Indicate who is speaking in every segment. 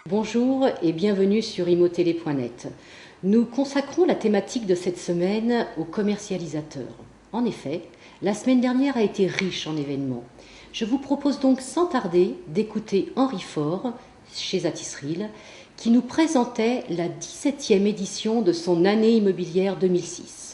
Speaker 1: Bonjour et bienvenue sur imotélé.net. Nous consacrons la thématique de cette semaine aux commercialisateurs. En effet, la semaine dernière a été riche en événements. Je vous propose donc sans tarder d'écouter Henri Faure, chez Atisril, qui nous présentait la 17e édition de son année immobilière 2006.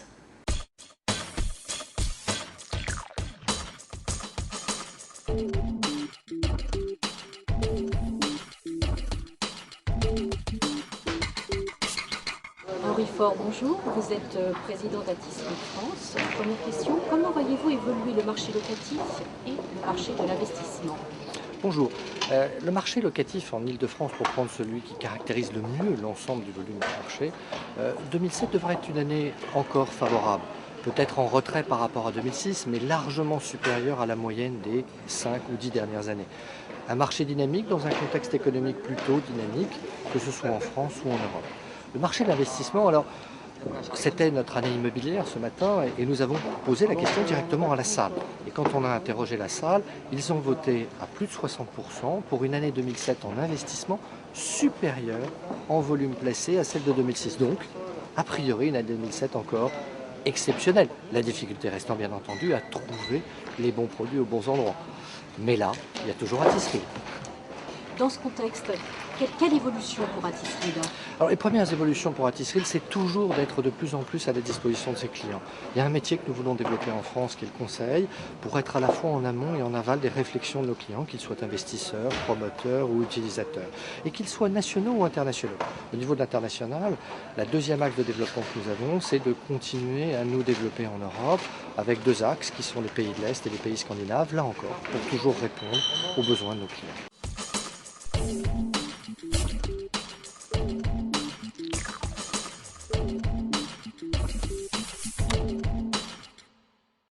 Speaker 1: Henri Faure, bonjour. Vous êtes président d'Atisril France. Première question, comment voyez-vous évoluer le marché locatif et le marché de l'investissement ?
Speaker 2: Bonjour. Le marché locatif en Île-de-France, pour prendre celui qui caractérise le mieux l'ensemble du volume du marché, 2007 devrait être une année encore favorable. Peut-être en retrait par rapport à 2006, mais largement supérieur à la moyenne des 5 ou 10 dernières années. Un marché dynamique dans un contexte économique plutôt dynamique, que ce soit en France ou en Europe. Le marché de l'investissement, alors, c'était notre année immobilière ce matin et nous avons posé la question directement à la salle. Et quand on a interrogé la salle, ils ont voté à plus de 60% pour une année 2007 en investissement supérieure en volume placé à celle de 2006. Donc, a priori, une année 2007 encore exceptionnelle. La difficulté restant bien entendu à trouver les bons produits aux bons endroits. Mais là, il y a toujours Atisril.
Speaker 1: Dans ce contexte, quelle évolution pour Atisril ?
Speaker 2: Alors les premières évolutions pour Atisril, c'est toujours d'être de plus en plus à la disposition de ses clients. Il y a un métier que nous voulons développer en France, qui est le conseil, pour être à la fois en amont et en aval des réflexions de nos clients, qu'ils soient investisseurs, promoteurs ou utilisateurs, et qu'ils soient nationaux ou internationaux. Au niveau de l'international, la deuxième axe de développement que nous avons, c'est de continuer à nous développer en Europe, avec deux axes qui sont les pays de l'Est et les pays scandinaves, là encore, pour toujours répondre aux besoins de nos clients.